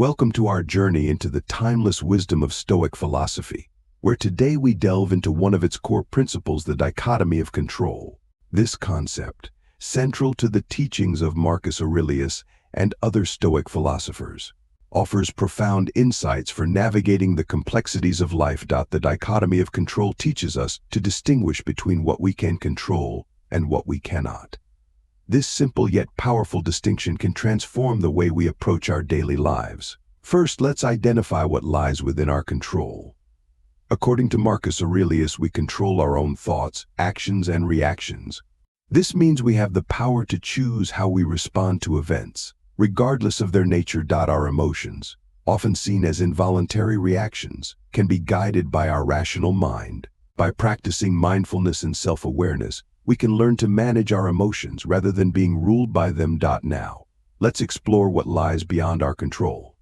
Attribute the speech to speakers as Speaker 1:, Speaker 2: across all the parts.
Speaker 1: Welcome to our journey into the timeless wisdom of Stoic philosophy, where today we delve into one of its core principles, the dichotomy of control. This concept, central to the teachings of Marcus Aurelius and other Stoic philosophers, offers profound insights for navigating the complexities of life. The dichotomy of control teaches us to distinguish between what we can control and what we cannot. This simple yet powerful distinction can transform the way we approach our daily lives. First, let's identify what lies within our control. According to Marcus Aurelius, we control our own thoughts, actions, and reactions. This means we have the power to choose how we respond to events, regardless of their nature. Our emotions, often seen as involuntary reactions, can be guided by our rational mind. By practicing mindfulness and self-awareness, we can learn to manage our emotions rather than being ruled by them. Now, let's explore what lies beyond our control.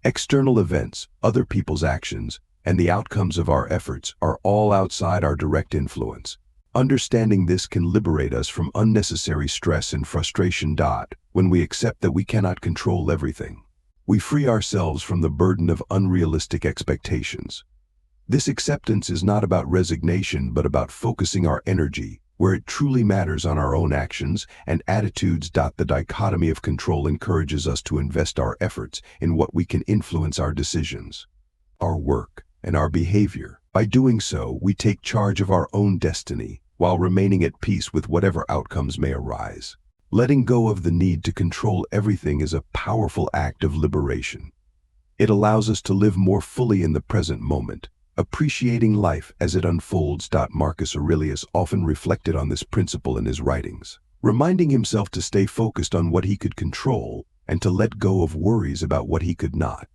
Speaker 1: External events, other people's actions, and the outcomes of our efforts are all outside our direct influence. Understanding this can liberate us from unnecessary stress and frustration. When we accept that we cannot control everything, we free ourselves from the burden of unrealistic expectations. This acceptance is not about resignation, but about focusing our energy where it truly matters, on our own actions and attitudes. The dichotomy of control encourages us to invest our efforts in what we can influence: our decisions, our work, and our behavior. By doing so, we take charge of our own destiny while remaining at peace with whatever outcomes may arise. Letting go of the need to control everything is a powerful act of liberation. It allows us to live more fully in the present moment, appreciating life as it unfolds. Marcus Aurelius often reflected on this principle in his writings, reminding himself to stay focused on what he could control and to let go of worries about what he could not.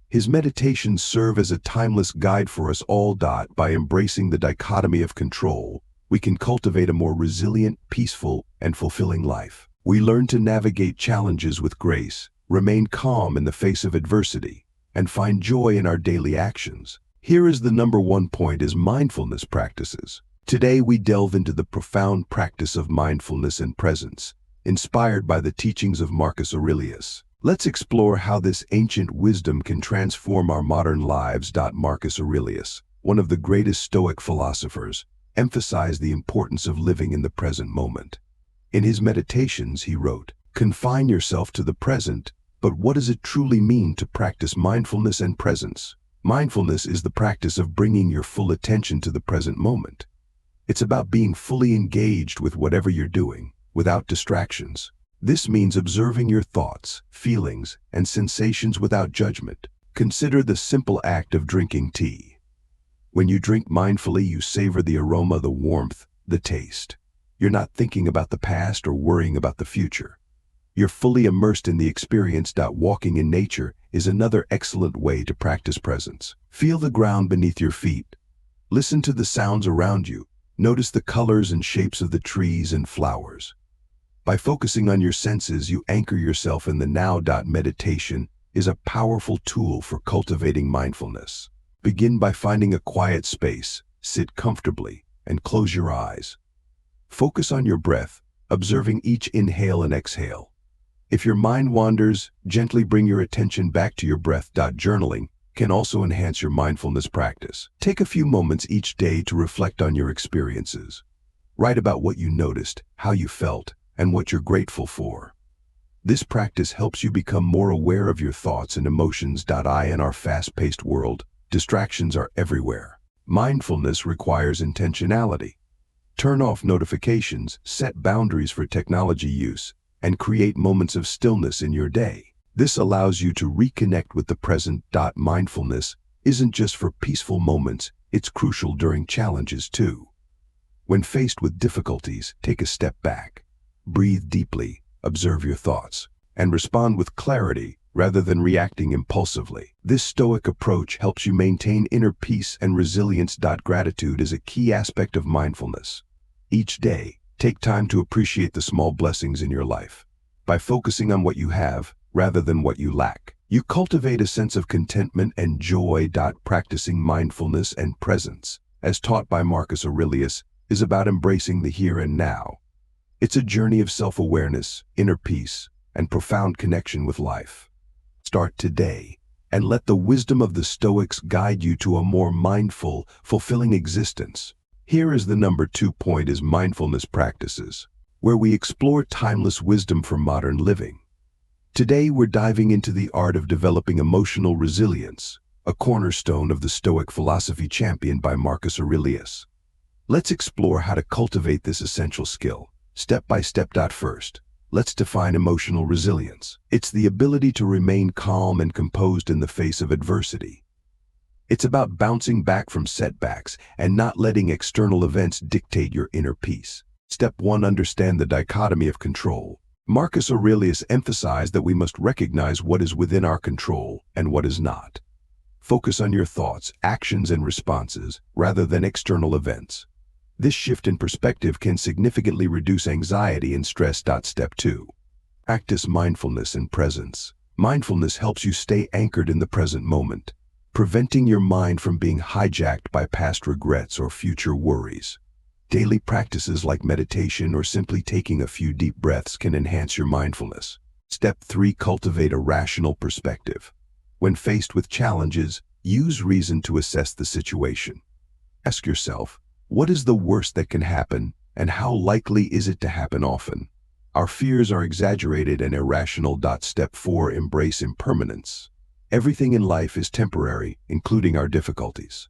Speaker 1: His meditations serve as a timeless guide for us all. By embracing the dichotomy of control, we can cultivate a more resilient, peaceful, and fulfilling life. We learn to navigate challenges with grace, remain calm in the face of adversity, and find joy in our daily actions. Here is the number one point: is mindfulness practices. Today we delve into the profound practice of mindfulness and presence, inspired by the teachings of Marcus Aurelius. Let's explore how this ancient wisdom can transform our modern lives. Marcus Aurelius, one of the greatest Stoic philosophers, emphasized the importance of living in the present moment. In his meditations, he wrote, "Confine yourself to the present, but what does it truly mean to practice mindfulness and presence?" Mindfulness is the practice of bringing your full attention to the present moment. It's about being fully engaged with whatever you're doing, without distractions. This means observing your thoughts, feelings, and sensations without judgment. Consider the simple act of drinking tea. When you drink mindfully, you savor the aroma, the warmth, the taste. You're not thinking about the past or worrying about the future. You're fully immersed in the experience. Walking in nature is another excellent way to practice presence. Feel the ground beneath your feet. Listen to the sounds around you. Notice the colors and shapes of the trees and flowers. By focusing on your senses, you anchor yourself in the now. Meditation is a powerful tool for cultivating mindfulness. Begin by finding a quiet space, sit comfortably, and close your eyes. Focus on your breath, observing each inhale and exhale. If your mind wanders, gently bring your attention back to your breath. Journaling can also enhance your mindfulness practice. Take a few moments each day to reflect on your experiences. Write about what you noticed, how you felt, and what you're grateful for. This practice helps you become more aware of your thoughts and emotions. In our fast-paced world, distractions are everywhere. Mindfulness requires intentionality. Turn off notifications, set boundaries for technology use, and create moments of stillness in your day. This allows you to reconnect with the present. Mindfulness isn't just for peaceful moments, it's crucial during challenges too. When faced with difficulties, take a step back. Breathe deeply, observe your thoughts, and respond with clarity rather than reacting impulsively. This Stoic approach helps you maintain inner peace and resilience. Gratitude is a key aspect of mindfulness. Each day, take time to appreciate the small blessings in your life. By focusing on what you have rather than what you lack, you cultivate a sense of contentment and joy. Practicing mindfulness and presence, as taught by Marcus Aurelius, is about embracing the here and now. It's a journey of self-awareness, inner peace, and profound connection with life. Start today and let the wisdom of the Stoics guide you to a more mindful, fulfilling existence. Here is the number 2 point is mindfulness practices, where we explore timeless wisdom for modern living. Today we're diving into the art of developing emotional resilience, a cornerstone of the Stoic philosophy championed by Marcus Aurelius. Let's explore how to cultivate this essential skill, step by step. First, let's define emotional resilience. It's the ability to remain calm and composed in the face of adversity. It's about bouncing back from setbacks and not letting external events dictate your inner peace. Step 1. Understand the dichotomy of control. Marcus Aurelius emphasized that we must recognize what is within our control and what is not. Focus on your thoughts, actions, and responses rather than external events. This shift in perspective can significantly reduce anxiety and stress. Step 2. Practice mindfulness and presence. Mindfulness helps you stay anchored in the present moment, preventing your mind from being hijacked by past regrets or future worries. Daily practices like meditation or simply taking a few deep breaths can enhance your mindfulness. Step 3. Cultivate a rational perspective. When faced with challenges, use reason to assess the situation. Ask yourself, what is the worst that can happen, and how likely is it to happen often? Our fears are exaggerated and irrational. Step 4. Embrace impermanence. Everything in life is temporary, including our difficulties.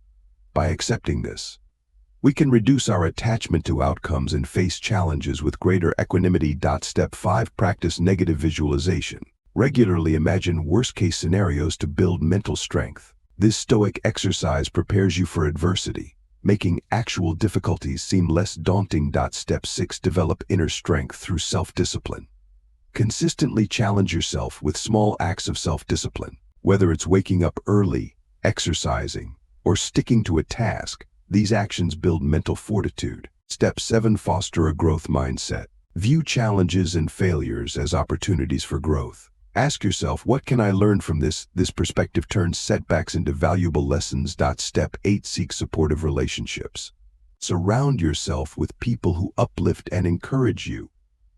Speaker 1: By accepting this, we can reduce our attachment to outcomes and face challenges with greater equanimity. Step 5. Practice negative visualization. Regularly imagine worst-case scenarios to build mental strength. This Stoic exercise prepares you for adversity, making actual difficulties seem less daunting. Step 6. Develop inner strength through self-discipline. Consistently challenge yourself with small acts of self-discipline. Whether it's waking up early, exercising, or sticking to a task, these actions build mental fortitude. Step 7. Foster a growth mindset. View challenges and failures as opportunities for growth. Ask yourself, what can I learn from this? This perspective turns setbacks into valuable lessons. Step 8. Seek supportive relationships. Surround yourself with people who uplift and encourage you.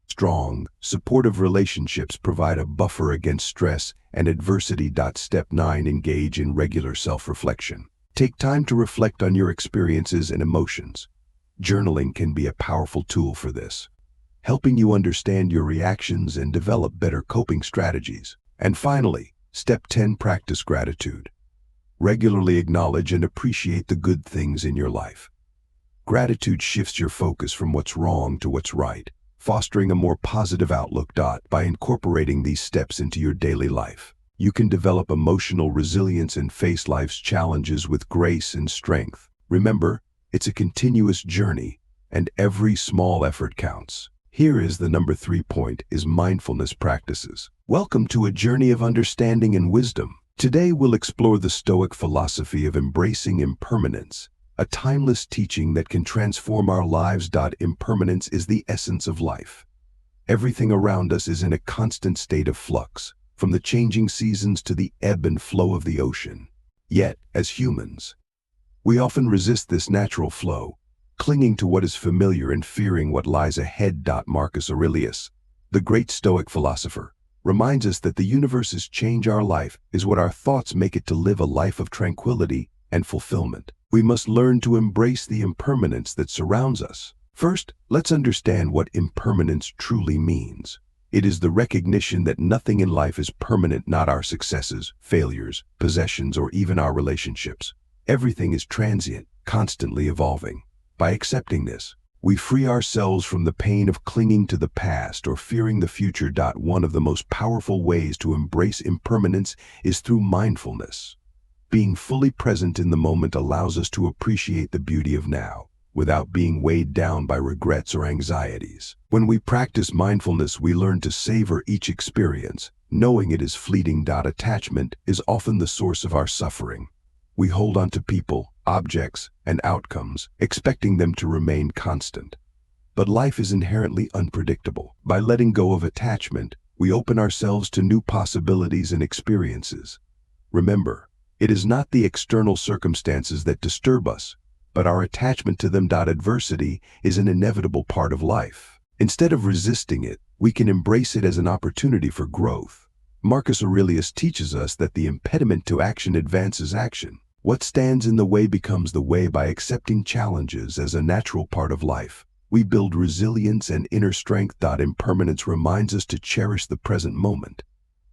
Speaker 1: Strong, supportive relationships provide a buffer against stress and adversity. Step 9. Engage in regular self-reflection. Take time to reflect on your experiences and emotions. Journaling can be a powerful tool for this, helping you understand your reactions and develop better coping strategies. And finally, step 10. Practice gratitude. Regularly acknowledge and appreciate the good things in your life. Gratitude shifts your focus from what's wrong to what's right, fostering a more positive outlook. By incorporating these steps into your daily life, you can develop emotional resilience and face life's challenges with grace and strength. Remember, it's a continuous journey, and every small effort counts. Here is the number 3 point is mindfulness practices. Welcome to a journey of understanding and wisdom. Today we'll explore the Stoic philosophy of embracing impermanence, a timeless teaching that can transform our lives. Impermanence is the essence of life. Everything around us is in a constant state of flux, from the changing seasons to the ebb and flow of the ocean. Yet, as humans, we often resist this natural flow, clinging to what is familiar and fearing what lies ahead. Marcus Aurelius, the great Stoic philosopher, reminds us that the universe's change our life is what our thoughts make it to live a life of tranquility and fulfillment. We must learn to embrace the impermanence that surrounds us. First, let's understand what impermanence truly means. It is the recognition that nothing in life is permanent, not our successes, failures, possessions, or even our relationships. Everything is transient, constantly evolving. By accepting this, we free ourselves from the pain of clinging to the past or fearing the future. One of the most powerful ways to embrace impermanence is through mindfulness. Being fully present in the moment allows us to appreciate the beauty of now, without being weighed down by regrets or anxieties. When we practice mindfulness, we learn to savor each experience, knowing it is fleeting. Attachment is often the source of our suffering. We hold on to people, objects, and outcomes, expecting them to remain constant. But life is inherently unpredictable. By letting go of attachment, we open ourselves to new possibilities and experiences. Remember, it is not the external circumstances that disturb us, but our attachment to them. Adversity is an inevitable part of life. Instead of resisting it, we can embrace it as an opportunity for growth. Marcus Aurelius teaches us that the impediment to action advances action. What stands in the way becomes the way. By accepting challenges as a natural part of life, we build resilience and inner strength. Impermanence reminds us to cherish the present moment.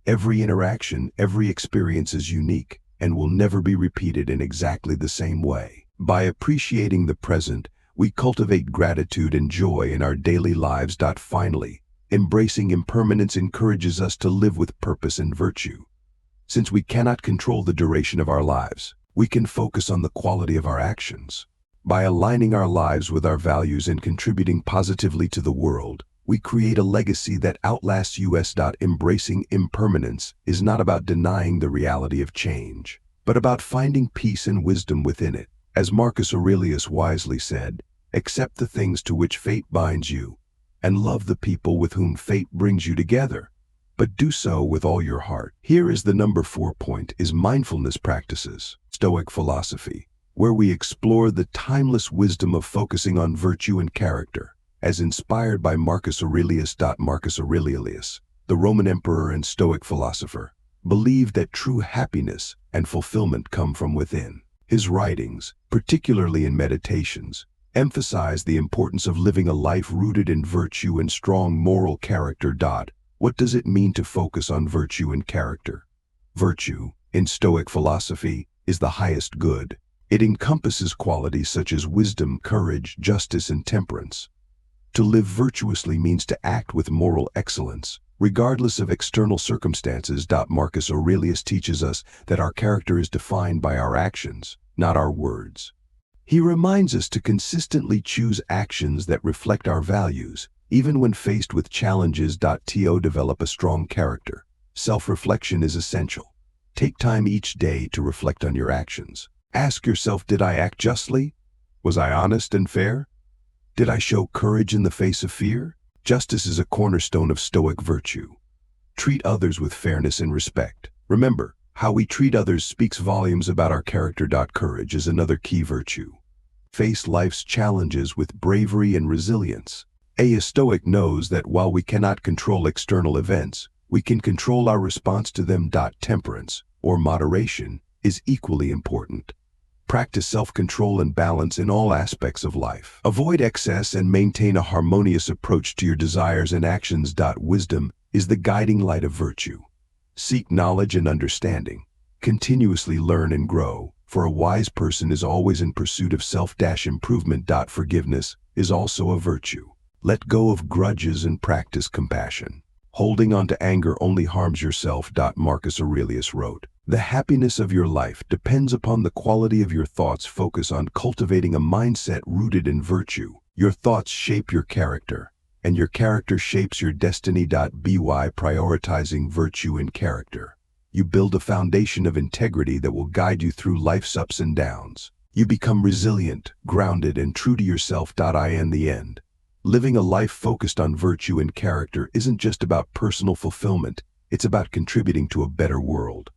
Speaker 1: Every interaction, every experience is unique and will never be repeated in exactly the same way. By appreciating the present, we cultivate gratitude and joy in our daily lives. Finally, embracing impermanence encourages us to live with purpose and virtue. Since we cannot control the duration of our lives, we can focus on the quality of our actions. By aligning our lives with our values and contributing positively to the world, we create a legacy that outlasts us. Embracing impermanence is not about denying the reality of change, but about finding peace and wisdom within it. As Marcus Aurelius wisely said, accept the things to which fate binds you, and love the people with whom fate brings you together, but do so with all your heart. Here is the number 4 point, is mindfulness practices, Stoic philosophy, where we explore the timeless wisdom of focusing on virtue and character, as inspired by Marcus Aurelius. Marcus Aurelius, the Roman emperor and Stoic philosopher, believed that true happiness and fulfillment come from within. His writings, particularly in Meditations, emphasize the importance of living a life rooted in virtue and strong moral character. What does it mean to focus on virtue and character? Virtue, in Stoic philosophy, is the highest good. It encompasses qualities such as wisdom, courage, justice, and temperance. To live virtuously means to act with moral excellence, regardless of external circumstances. Marcus Aurelius teaches us that our character is defined by our actions, not our words. He reminds us to consistently choose actions that reflect our values, even when faced with challenges. To develop a strong character, self-reflection is essential. Take time each day to reflect on your actions. Ask yourself, did I act justly? Was I honest and fair? Did I show courage in the face of fear? Justice is a cornerstone of Stoic virtue. Treat others with fairness and respect. Remember, how we treat others speaks volumes about our character. Courage is another key virtue. Face life's challenges with bravery and resilience. A Stoic knows that while we cannot control external events, we can control our response to them. Temperance, or moderation, is equally important. Practice self-control and balance in all aspects of life. Avoid excess and maintain a harmonious approach to your desires and actions. Wisdom is the guiding light of virtue. Seek knowledge and understanding. Continuously learn and grow, for a wise person is always in pursuit of self-improvement. Forgiveness is also a virtue. Let go of grudges and practice compassion. Holding on to anger only harms yourself. Marcus Aurelius wrote, the happiness of your life depends upon the quality of your thoughts. Focus on cultivating a mindset rooted in virtue. Your thoughts shape your character, and your character shapes your destiny. By prioritizing virtue and character, you build a foundation of integrity that will guide you through life's ups and downs. You become resilient, grounded, and true to yourself. In the end, living a life focused on virtue and character isn't just about personal fulfillment, it's about contributing to a better world.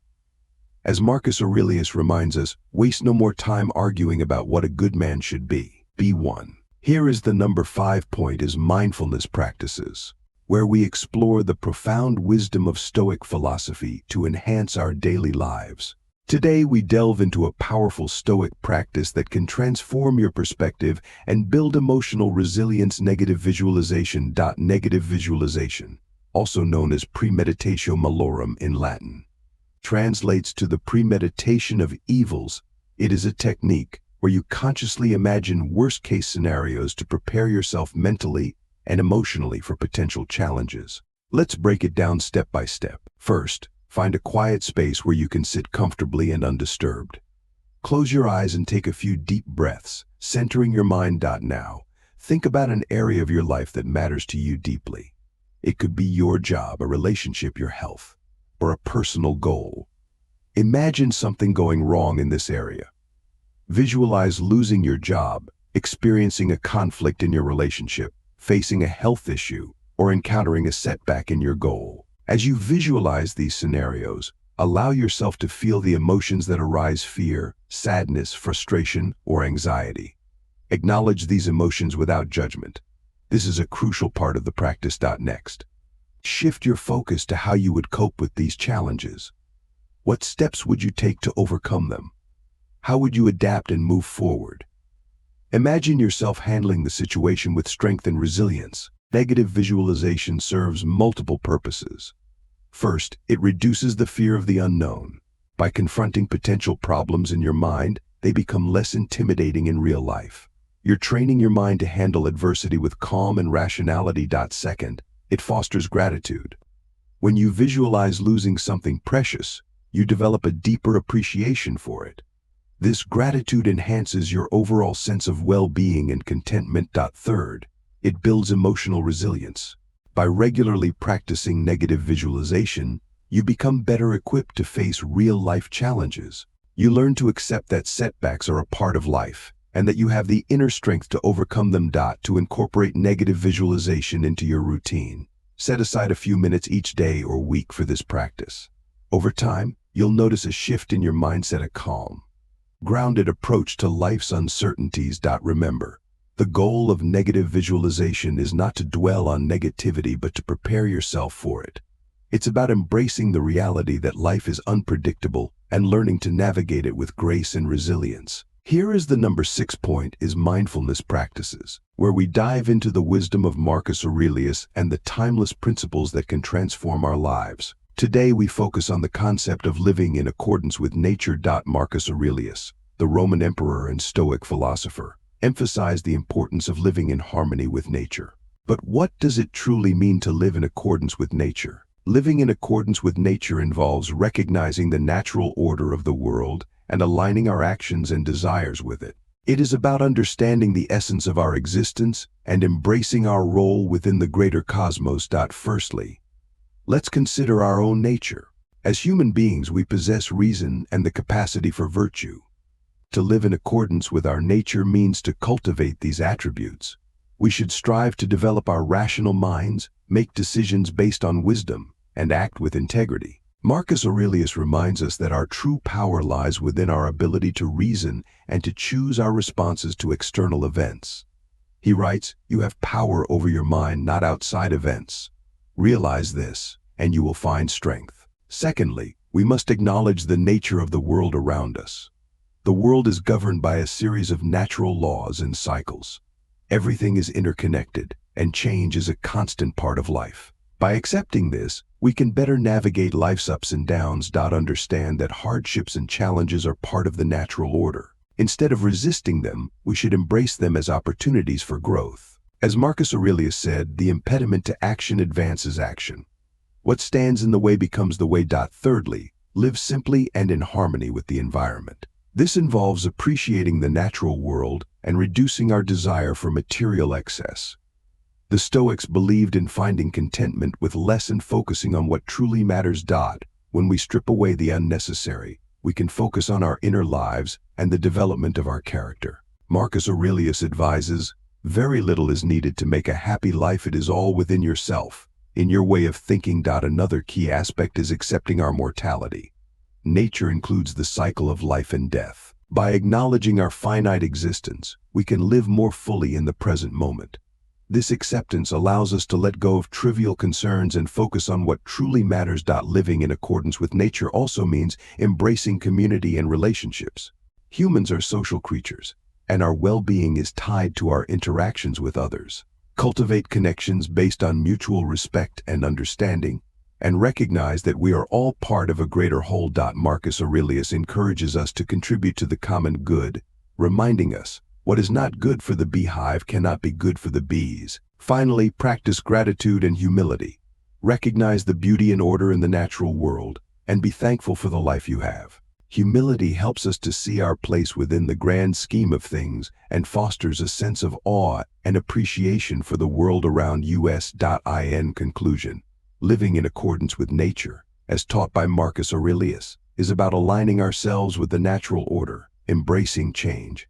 Speaker 1: As Marcus Aurelius reminds us, waste no more time arguing about what a good man should be. Be one. Here is the number 5 point, is mindfulness practices, where we explore the profound wisdom of Stoic philosophy to enhance our daily lives. Today we delve into a powerful Stoic practice that can transform your perspective and build emotional resilience. Negative visualization. Negative visualization, also known as premeditatio malorum in Latin, translates to the premeditation of evils. It is a technique where you consciously imagine worst-case scenarios to prepare yourself mentally and emotionally for potential challenges. Let's break it down step by step. First, find a quiet space where you can sit comfortably and undisturbed. Close your eyes and take a few deep breaths, centering your mind. Now, think about an area of your life that matters to you deeply. It could be your job, a relationship, your health, or a personal goal. Imagine something going wrong in this area. Visualize losing your job, experiencing a conflict in your relationship, facing a health issue, or encountering a setback in your goal. As you visualize these scenarios, allow yourself to feel the emotions that arise: fear, sadness, frustration, or anxiety. Acknowledge these emotions without judgment. This is a crucial part of the practice. Next, Let's shift your focus to how you would cope with these challenges. What steps would you take to overcome them? How would you adapt and move forward? Imagine yourself handling the situation with strength and resilience. Negative visualization serves multiple purposes. First, it reduces the fear of the unknown. By confronting potential problems in your mind, they become less intimidating in real life. You're training your mind to handle adversity with calm and rationality. Second, it fosters gratitude. When you visualize losing something precious, you develop a deeper appreciation for it. This gratitude enhances your overall sense of well-being and contentment. Third, it builds emotional resilience. By regularly practicing negative visualization, you become better equipped to face real-life challenges. You learn to accept that setbacks are a part of life, and that you have the inner strength to overcome them. To incorporate negative visualization into your routine, set aside a few minutes each day or week for this practice. Over time, you'll notice a shift in your mindset, a calm, grounded approach to life's uncertainties. Remember, the goal of negative visualization is not to dwell on negativity but to prepare yourself for it. It's about embracing the reality that life is unpredictable and learning to navigate it with grace and resilience. Here is the number 6 point is mindfulness practices, where we dive into the wisdom of Marcus Aurelius and the timeless principles that can transform our lives. Today we focus on the concept of living in accordance with nature. Marcus Aurelius, the Roman emperor and Stoic philosopher, emphasized the importance of living in harmony with nature. But what does it truly mean to live in accordance with nature? Living in accordance with nature involves recognizing the natural order of the world and aligning our actions and desires with it. It is about understanding the essence of our existence and embracing our role within the greater cosmos. Firstly, let's consider our own nature. As human beings, we possess reason and the capacity for virtue. To live in accordance with our nature means to cultivate these attributes. We should strive to develop our rational minds, make decisions based on wisdom, and act with integrity. Marcus Aurelius reminds us that our true power lies within our ability to reason and to choose our responses to external events. He writes, "You have power over your mind, not outside events. Realize this, and you will find strength." Secondly, we must acknowledge the nature of the world around us. The world is governed by a series of natural laws and cycles. Everything is interconnected, and change is a constant part of life. By accepting this, we can better navigate life's ups and downs. Understand that hardships and challenges are part of the natural order. Instead of resisting them, we should embrace them as opportunities for growth. As Marcus Aurelius said, the impediment to action advances action. What stands in the way becomes the way. Thirdly, live simply and in harmony with the environment. This involves appreciating the natural world and reducing our desire for material excess. The Stoics believed in finding contentment with less and focusing on what truly matters. When we strip away the unnecessary, we can focus on our inner lives and the development of our character. Marcus Aurelius advises, "Very little is needed to make a happy life. It is all within yourself, in your way of thinking." Another key aspect is accepting our mortality. Nature includes the cycle of life and death. By acknowledging our finite existence, we can live more fully in the present moment. This acceptance allows us to let go of trivial concerns and focus on what truly matters. Living in accordance with nature also means embracing community and relationships. Humans are social creatures, and our well-being is tied to our interactions with others. Cultivate connections based on mutual respect and understanding, and recognize that we are all part of a greater whole. Marcus Aurelius encourages us to contribute to the common good, reminding us, what is not good for the beehive cannot be good for the bees. Finally, practice gratitude and humility. Recognize the beauty and order in the natural world, and be thankful for the life you have. Humility helps us to see our place within the grand scheme of things and fosters a sense of awe and appreciation for the world around us. In conclusion, living in accordance with nature, as taught by Marcus Aurelius, is about aligning ourselves with the natural order, embracing change,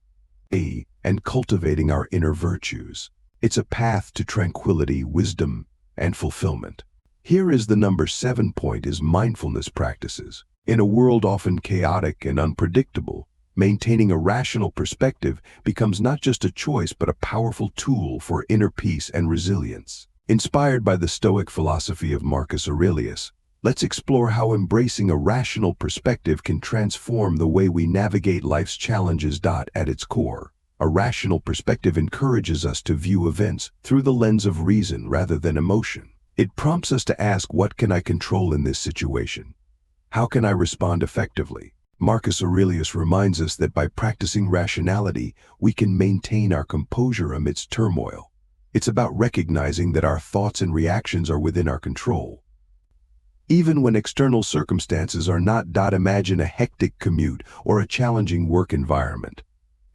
Speaker 1: and cultivating our inner virtues. It's a path to tranquility, wisdom, and fulfillment. Here is the number 7 point is mindfulness practices. In a world often chaotic and unpredictable, maintaining a rational perspective becomes not just a choice but a powerful tool for inner peace and resilience. Inspired by the Stoic philosophy of Marcus Aurelius, let's explore how embracing a rational perspective can transform the way we navigate life's challenges. At its core, a rational perspective encourages us to view events through the lens of reason rather than emotion. It prompts us to ask, what can I control in this situation? How can I respond effectively? Marcus Aurelius reminds us that by practicing rationality, we can maintain our composure amidst turmoil. It's about recognizing that our thoughts and reactions are within our control, even when external circumstances are not. Imagine a hectic commute or a challenging work environment.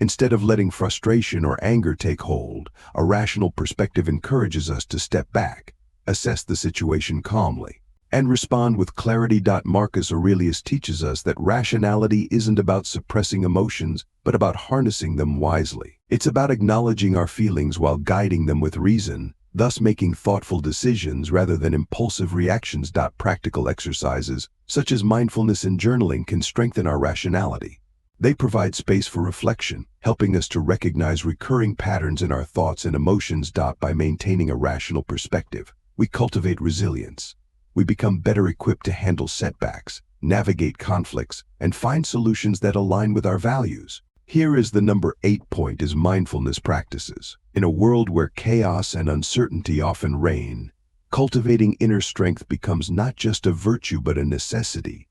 Speaker 1: Instead of letting frustration or anger take hold, a rational perspective encourages us to step back, assess the situation calmly, and respond with clarity. Marcus Aurelius teaches us that rationality isn't about suppressing emotions, but about harnessing them wisely. It's about acknowledging our feelings while guiding them with reason, thus making thoughtful decisions rather than impulsive reactions. Practical exercises, such as mindfulness and journaling, can strengthen our rationality. They provide space for reflection, helping us to recognize recurring patterns in our thoughts and emotions. By maintaining a rational perspective, we cultivate resilience. We become better equipped to handle setbacks, navigate conflicts, and find solutions that align with our values. Here is the number 8 point: is mindfulness practices. In a world where chaos and uncertainty often reign, cultivating inner strength becomes not just a virtue but a necessity.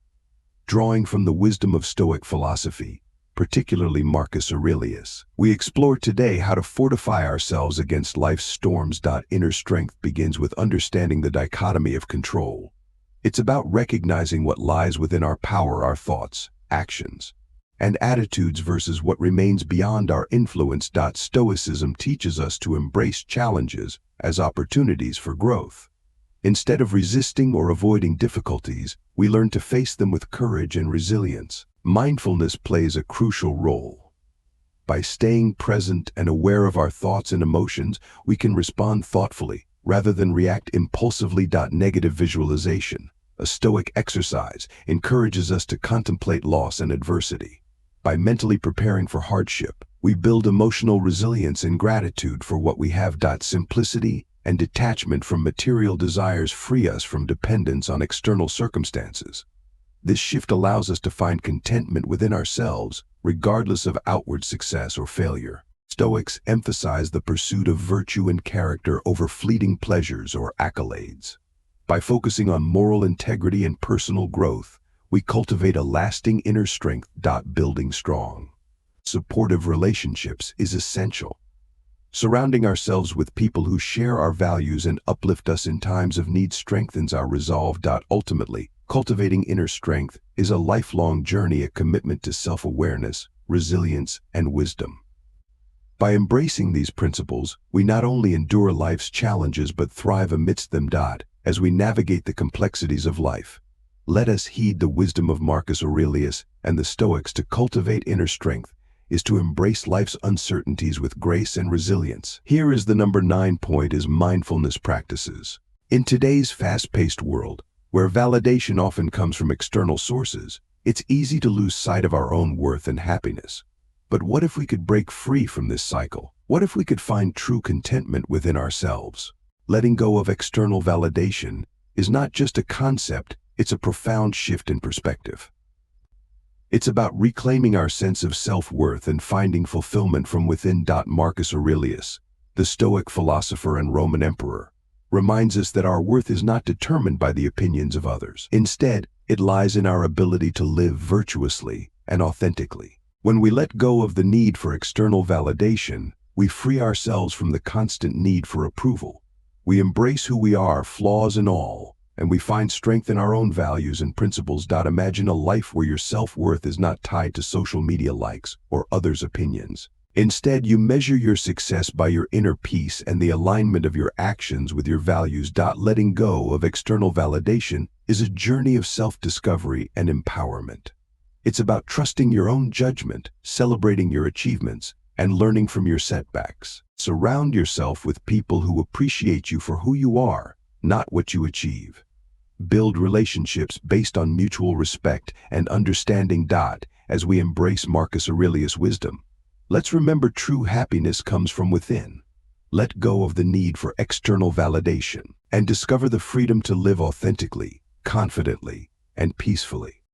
Speaker 1: Drawing from the wisdom of Stoic philosophy, particularly Marcus Aurelius, we explore today how to fortify ourselves against life's storms. Inner strength begins with understanding the dichotomy of control. It's about recognizing what lies within our power, our thoughts, actions, and attitudes, versus what remains beyond our influence. Stoicism teaches us to embrace challenges as opportunities for growth. Instead of resisting or avoiding difficulties, we learn to face them with courage and resilience. Mindfulness plays a crucial role. By staying present and aware of our thoughts and emotions, we can respond thoughtfully rather than react impulsively. Negative visualization, a Stoic exercise, encourages us to contemplate loss and adversity. By mentally preparing for hardship, we build emotional resilience and gratitude for what we have. Simplicity and detachment from material desires free us from dependence on external circumstances. This shift allows us to find contentment within ourselves, regardless of outward success or failure. Stoics emphasize the pursuit of virtue and character over fleeting pleasures or accolades. By focusing on moral integrity and personal growth, we cultivate a lasting inner strength. Building strong, supportive relationships is essential. Surrounding ourselves with people who share our values and uplift us in times of need strengthens our resolve. Ultimately, cultivating inner strength is a lifelong journey, a commitment to self-awareness, resilience, and wisdom. By embracing these principles, we not only endure life's challenges but thrive amidst them. As we navigate the complexities of life, let us heed the wisdom of Marcus Aurelius and the Stoics. To cultivate inner strength is to embrace life's uncertainties with grace and resilience. Here is the number 9 point: is mindfulness practices. In today's fast-paced world, where validation often comes from external sources, it's easy to lose sight of our own worth and happiness. But what if we could break free from this cycle? What if we could find true contentment within ourselves? Letting go of external validation is not just a concept, it's a profound shift in perspective. It's about reclaiming our sense of self-worth and finding fulfillment from within. Marcus Aurelius, the Stoic philosopher and Roman emperor, reminds us that our worth is not determined by the opinions of others. Instead, it lies in our ability to live virtuously and authentically. When we let go of the need for external validation, we free ourselves from the constant need for approval. We embrace who we are, flaws and all, and we find strength in our own values and principles. Imagine a life where your self-worth is not tied to social media likes or others' opinions. Instead, you measure your success by your inner peace and the alignment of your actions with your values. Letting go of external validation is a journey of self-discovery and empowerment. It's about trusting your own judgment, celebrating your achievements, and learning from your setbacks. Surround yourself with people who appreciate you for who you are, not what you achieve. Build relationships based on mutual respect and understanding. As we embrace Marcus Aurelius' wisdom, let's remember true happiness comes from within. let go of the need for external validation, and discover the freedom to live authentically, confidently, and peacefully.